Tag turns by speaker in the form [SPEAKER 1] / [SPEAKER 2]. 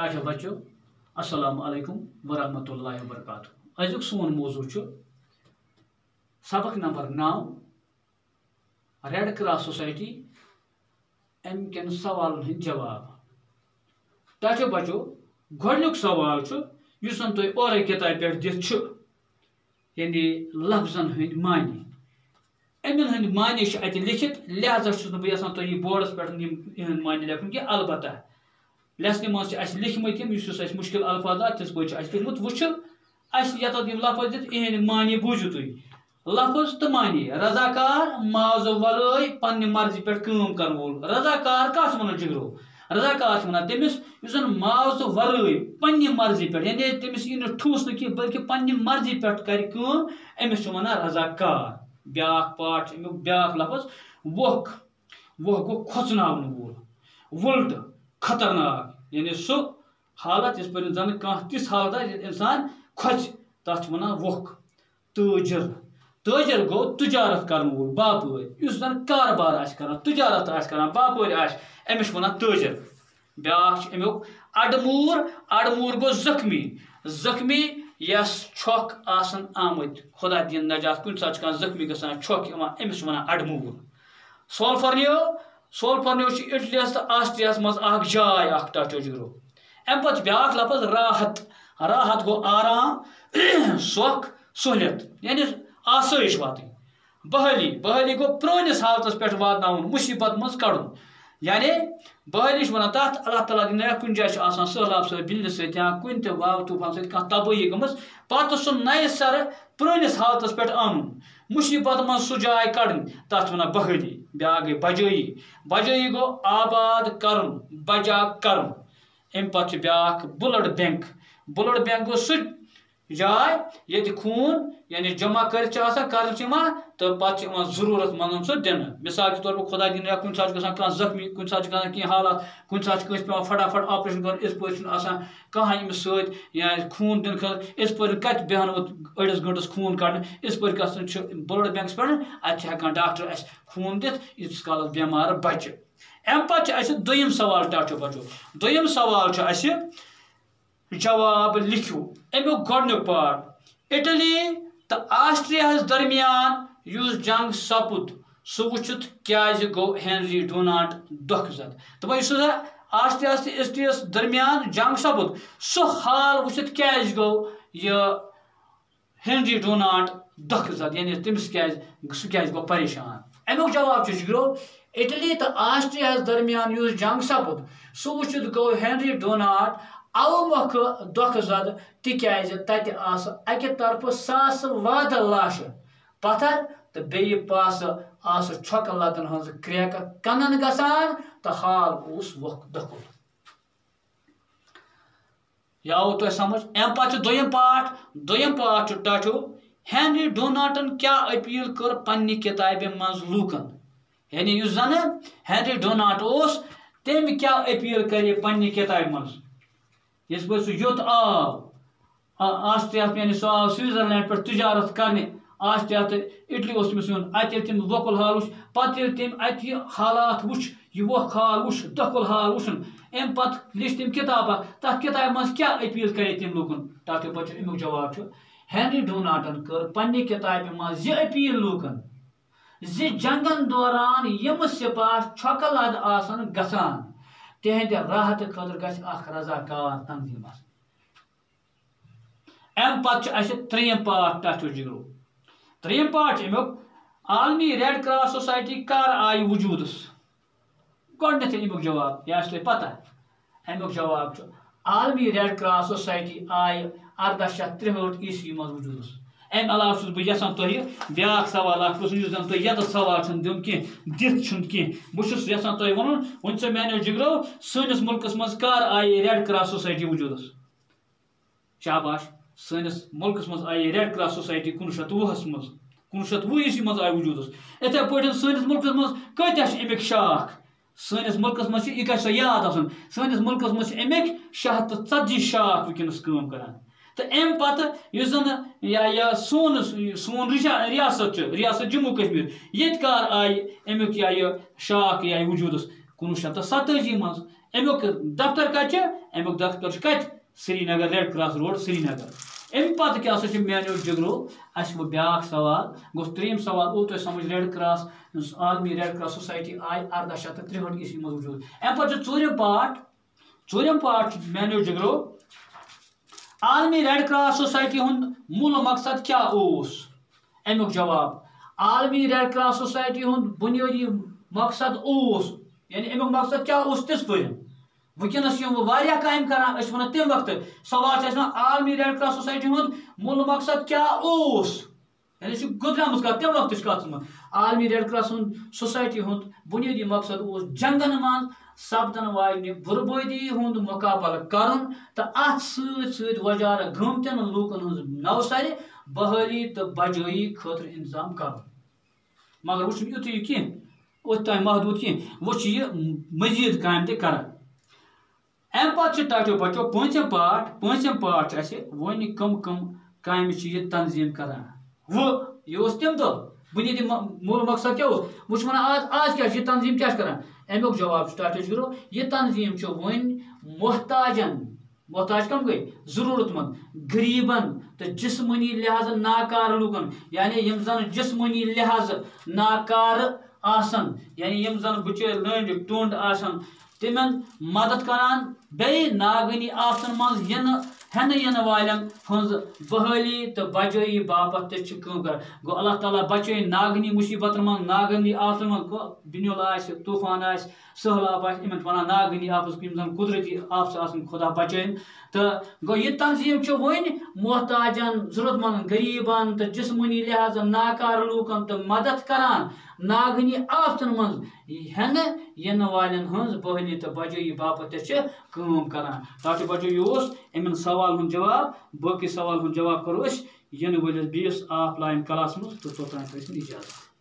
[SPEAKER 1] اچھا بچو السلام علیکم ورحمۃ اللہ وبرکاتہ ازیک سون موضوع سبق نمبر 9 ریڈ کراس سوسائٹی ام کن سوالن ہند جواب تاچو بچو گۄڈنیُک سوال یُس زن تُہۍ اورے کتابہِ پٮ۪ٹھ دِتھ چھُ یعنی لفظن ہند معنی امن ہند معنی اتہِ لیکھِتھ لہذا چھُس نہٕ بہٕ یژھان تۄہہِ یہِ بورڈس پٮ۪ٹھ یِہُنٛد معنی لیکھُن کینٛہہ البتہ لیسنہِ منٛز چھِ اَسہِ لیکھمٕتۍ یِم یُس اَسہِ مُشکِل الفاظات تِتھ پٲٹھۍ چھِ اَسہِ کٔرمُت وٕچھِو اَسہِ یَتَتھ یِم لفظ دِتھ یِہِنٛدۍ معنی بوٗزِو تُہۍ لفظ تہٕ معنی رضاکار معاوضہٕ ورٲے پننہِ مرضی پٮ۪ٹھ کٲم کرن وول رضاکار کَس وَنان جِگرو رضاکار چھِ وَنان تٔمِس یُس زَن معاوضہٕ ورٲے پننہِ مرضی پٮ۪ٹھ یعنی تٔمِس یی نہٕ ٹھوٗس نہٕ کینٛہہ بٔلکہِ پننہِ مرضی پٮ۪ٹھ کرِ کٲم أمِس چھِ وَنان رضاکار بیٛاکھ پارٹ چھُ امیُک بیٛاکھ لفظ ووکھ ووکھ گوٚو کھۄژناوَن وول وٕلٹہٕ خطرناک یعنی سُہ حالت یِتھ پٲٹھۍ زن کانٛہہ تِژھ حالت آسہِ ییٚتہِ اِنسان کھۄژِ تتھ چھِ وَنان ووکھ تٲجر تٲجر گوٚو تجارت کرن وول باپٲرۍ یُس زن کاربار آسہِ کران تجارت آسہِ کران باپٲرۍ آسہِ أمِس چھِ وَنان تٲجر بیٛاکھ چھُ امیُک اڈموٗر اڈموٗر گوٚو زخمی زخمی یس چھۄکھ آسان آمٕتۍ خۄدا دِیِن نجات کُنہِ ساتہٕ چھُ کانٛہہ زخمی گژھان چھۄکھ یِوان أمِس چھِ وَنان اڈموٗر سولفرنیو چھُ اِٹلیَس تہٕ آسٹریاہَس منٛز اکھ جاے اکھ ٹاٹو جِگرو اَمہِ پتہٕ چھُ بیٛاکھ لفظ راحت راحت گوٚو آرام سۄکھ سہوٗلیت یعنی آسٲیِش واتٕنۍ بحٲلی بحٲلی گوٚو پرٛٲنِس حالتس پٮ۪ٹھ واتناوُن مُصیٖبت منٛز کڑُن یعنی بحٲلی چھِ وَنان تَتھ اللہ تعالیٰ دِنہٕ کُنہِ جایہِ چھِ آسان سہلاب سۭتۍ بِجلی سۭتۍ یا کُنہِ تہِ واو طوٗفان سۭتۍ کانٛہہ تبٲہی گٔمٕژ پتہٕ سُہ نَیہِ سرٕ پرٛٲنِس حالتس پٮ۪ٹھ اَنُن مُصیٖبت منٛز سُہ جاے کڑٕنۍ تَتھ چھِ وَنان بحٲلی بیٛاکھ گٔے بجٲیی بجٲیی گوٚو آباد کرُن بجا کرُن اَمہِ پتہٕ چھُ بیٛاکھ بٕلڈ بینک بٕلڈ بینک گوٚو سُہ جاے ییٚتہِ خوٗن یعنی جمع کٔرِتھ چھِ آسان کرنہٕ چھِ یِوان تہٕ پتہٕ چھِ یِوان ضروٗرت مندن سُہ دِنہٕ مثال کے طور پر خۄدا دِیِن یا کُنہِ ساتہٕ چھُ گژھان کانٛہہ زخمی کُنہِ ساتہٕ چھُ گژھان کینٛہہ حالات کُنہِ ساتہٕ چھُ کٲنٛسہِ پیٚوان فٹافٹ آپریشن کرُن یِتھ پٲٹھۍ چھُنہٕ آسان کٕہٕنۍ أمِس سۭتۍ یا خوٗن دِنہٕ خٲطرٕ یِتھ پٲٹھۍ کتہِ بیٚہنو أڑِس گٲنٛٹس خوٗن کڑنہٕ یِتھ پٲٹھۍ گژھُن چھُ بٕلڈ بینکس پٮ۪ٹھ اَتہِ چھِ ہٮ۪کان ڈاکٹر اَسہِ خوٗن دِتھ ییٖتِس کالس بٮ۪مار بچہِ اَمہِ پتہٕ چھُ اَسہِ دوٚیِم سوال ٹاٹو بچو دوٚیِم سوال چھُ اَسہِ جواب لیکھِو امیُک گۄڈنیُک پارٹ اِٹلی تہٕ آسٹریاہس درمیان یُس جنگ سپُد سُہ وٕچھِتھ کیازِ گوٚو ہینری ڈونانٹ دۄکھٕ زد دَپان یُس ہسا آسٹریاہس تہٕ اِٹلیَس درمیان جنگ سپُد سُہ حال وٕچھِتھ کیازِ گوٚو یہِ ہینری ڈونانٹ دۄکھٕ زد یعنی تٔمِس سُہ کیازِ گوٚو پریشان امیُک جواب چھُ جِگرو اِٹلی تہٕ آسٹریاہس درمیان یُس جنگ سپُد سُہ وٕچھِتھ گوٚو ہینری ڈونانٹ اَوٕ مۄکھٕ دۄکھٕ زد تِکیازِ تَتہِ آسہٕ اَکہِ طرفہٕ ساسہٕ وادٕ لاشہٕ پتھر تہٕ بیٚیہِ پاسہٕ آسہٕ چھۄکہٕ لتن ہٕنٛز کرٛیکہٕ کنن گژھان تہٕ حال اوس ووکھ دۄکھُل یہِ آوٕ تۄہہِ سمجھ اَمہِ پتہٕ چھُ دوٚیِم پارٹ چھُ ٹاٹو ہینری ڈونانٹن کیٛاہ أپیٖل کٔر پننہِ کِتابہِ منٛز لوٗکن یعنی یُس زنہٕ ہینری ڈونانٹ اوس تٔمۍ کیٛاہ أپیٖل کرِ پننہِ کِتابہِ منٛز یِتھ پٲٹھۍ سُہ یوٚت آو آسٹریاہس یعنی سُہ آو سوِٹزرلینڈ پٮ۪ٹھ تجارت کرنہِ آسٹریا تہٕ اِٹلی اوس تٔمِس یُن اَتہِ ییٚلہِ تٔمِس وۄکُل حال وُچھ پتہٕ ییٚلہِ تٔمۍ اَتہِ یہِ حالات وُچھ یہِ ووکھ حال وُچھ دۄکھُل حال وُچھُن اَمہِ پتہٕ لیٚچھ تٔمۍ کِتاب اکھ تتھ کِتابہِ منٛز کیٛاہ أپیٖل کرے تٔمۍ لوٗکن ٹاٹو بچو امیُک جواب چھُ ہینری ڈونانٹن کٔر پننہِ کِتابہِ منٛز یہِ أپیٖل لوٗکن زِ جنگن دوران یِم سِپاہ چھۄکہٕ لد آسن گژھان تِہنٛدِ راحتہٕ خٲطرٕ گژھِ اکھ رضاکار تنظیٖم آسٕنۍ اَمہِ پتہٕ چھُ اَسہِ ترٛیٚیِم پارٹ ٹاٹو جِگرو ترٛیٚیِم پارٹ چھُ امیُک عالمی ریڈ کراس سوسایٹی کر آیہِ وجوٗدس گۄڈٕنیتھٕے امیُک جواب یہِ آسہِ تۄہہِ پتہ امیُک جواب چھُ عالمی ریڈ کراس سوسایٹی آیہِ 1863 عیسوی منٛز وجوٗدس امہِ علاوٕ چھُس بہٕ یژھان تۄہہِ بیٛاکھ سوال اکھ پرٛژھُن یُس زن تۄہہِ ییٚتٮ۪تھ سوال چھُنہٕ دیُن کینٛہہ دِتھ چھُنہٕ کینٛہہ بہٕ چھُس یژھان تۄہہِ وَنُن وۄنۍ سا میانیو جِگرو سٲنِس مُلکس منٛز کر آیہِ ریڈ کراس سوسایٹی وجوٗدس شاباش سٲنِس مُلکس منٛز آیہِ ریڈ کراس سوسایٹی 1920 منٛز 1920 عیسوی منٛز آیہِ وجوٗدس یِتھے پٲٹھۍ سٲنِس مُلکس منٛز کۭتیاہ چھِ امیِکۍ شاخ سٲنِس مُلکس منٛز چھِ یہِ گژھِ سۄ یاد آسُن سٲنِس مُلکس منٛز چھِ امیِکۍ 640 شاخ وٕنکیٚنس کٲم کران تہٕ اَمہِ پتہٕ یُس زن سون ریاست چھُ ریاست جموں کشمیٖر ییٚتہِ کر آیہِ امیُک یہِ شاخ یہِ آیہِ وجوٗدس 1987 منٛز امیک دفتر کت امیک دفتر کت سری نگر ریڈ کراس روڈ سری نگر ام پتہ کیا میانو جگرو اس وہ بیاکھ سوال گو تریم سوال او تو سمجھ ریڈ کراس عالمی ریڈ کراس سوسائٹی آئی 1863 عیسوی مز وجود ام پتہ ژوٗرِم پارٹ میانو جگرو عالمی ریڈ کراس سوسائٹی ہند مول مقصد کیا اوس امیک جواب عالمی ریڈ کراس سوسائٹی ہند بنیادی مقصد اوس یعنی امیک مقصد کیا اوس تس پہ ونکس واریاہ کامہِ کران أسۍ ونان تمہِ وقتہٕ سوال چھِ آسان عالمی ریڈ کراس سوسائٹی ہُنٛد مول مقصد کیا اوس یعنی چھِ گُزریمٕژ کتھ تمہِ وقتٕچ کتھ منٛز عالمی ریڈ کراس سوسائٹی ہُنٛد بُنیٲدی مقصد اوس جنگن منٛز سپدن واجنہِ بربٲدی ہُنٛد مقابلہٕ کرُن تہٕ اتھ سۭتۍ سۭتۍ وۄجارٕ گٔمتٮ۪ن لوٗکن ہٕنٛز نوسرِ بحٲلی تہٕ بجٲیی خٲطرٕ انتظام کرُن مگر وۄنۍ چھُنہٕ یُتُے کینٛہہ اوٚت تام محدوٗد کینٛہہ وۄنۍ چھُ یہِ مزیٖد کامہِ تہِ کران ام پتہٕ ٹاٹو بچو پٲنٛژِم پارٹ اَسہِ وۄنۍ کم کامہِ چھِ یہِ تنظیٖم کران یہِ اوس تمہِ دۄہ بُنیٲدی مول مقصد کیٛاہ اوس وۄنۍ چھِ ونان آز کیٛاہ چھِ یہِ تنظیٖم کیٛاہ چھِ کران امیُک جواب چھُ ٹاٹو جگرو یہِ تنظیٖم چھُ وۄنۍ محتاج کم گٔے ضروٗرت منٛد غریٖبن تہٕ جسمٲنی لحاظہٕ ناکارٕ لوٗکن یعنی یِم زن جسمٲنی لحاظہٕ ناکارٕ آسن یعنی یِم زن بچٲرۍ لٔنٛڈۍ ٹوٚنٛڈ آسن تمن مدد کران بیٚیہِ ناگٲنی آفتن منٛز ہٮ۪نہٕ یِنہٕ والٮ۪ن ہٕنٛز بحٲلی تہٕ بجٲیی باپتھ تہِ چھِ کٲم کران گوٚو اللہ تعالیٰ بچٲیِن ناگٲنی مُصیبتن منٛز ناگٲنی آفتن منٛز بِنیُل آسہِ طوٗفان آسہِ سہلاب آسہِ یِمن چھِ ونان ناگٲنی آفت یِم زن قدرتی آفژٕ آسن خۄدا بچٲیِن تہٕ گوٚو یہِ تنظیٖم چھُ وۄنۍ محتاجن ضروٗرت منٛد غریٖبن تہٕ جسمٲنی لحاظہٕ ناکارٕ لوٗکن تہٕ مدد کران ناگٲنی آفتن منٛز ہٮ۪نہٕ یِنہٕ والٮ۪ن ہٕنٛز بحٲلی تہٕ بجٲیی باپتھ تہِ چھِ کٲم کران ٹاٹو بچو یہِ اوس یِمن سوال ہُنٛد جواب باقٕے سوال ہُنٛد جواب کرو أسۍ ینہٕ وٲلِس بیٚیِس آف لاین کلاس منٛز تہٕ توٚتام ٲسِن اِجازت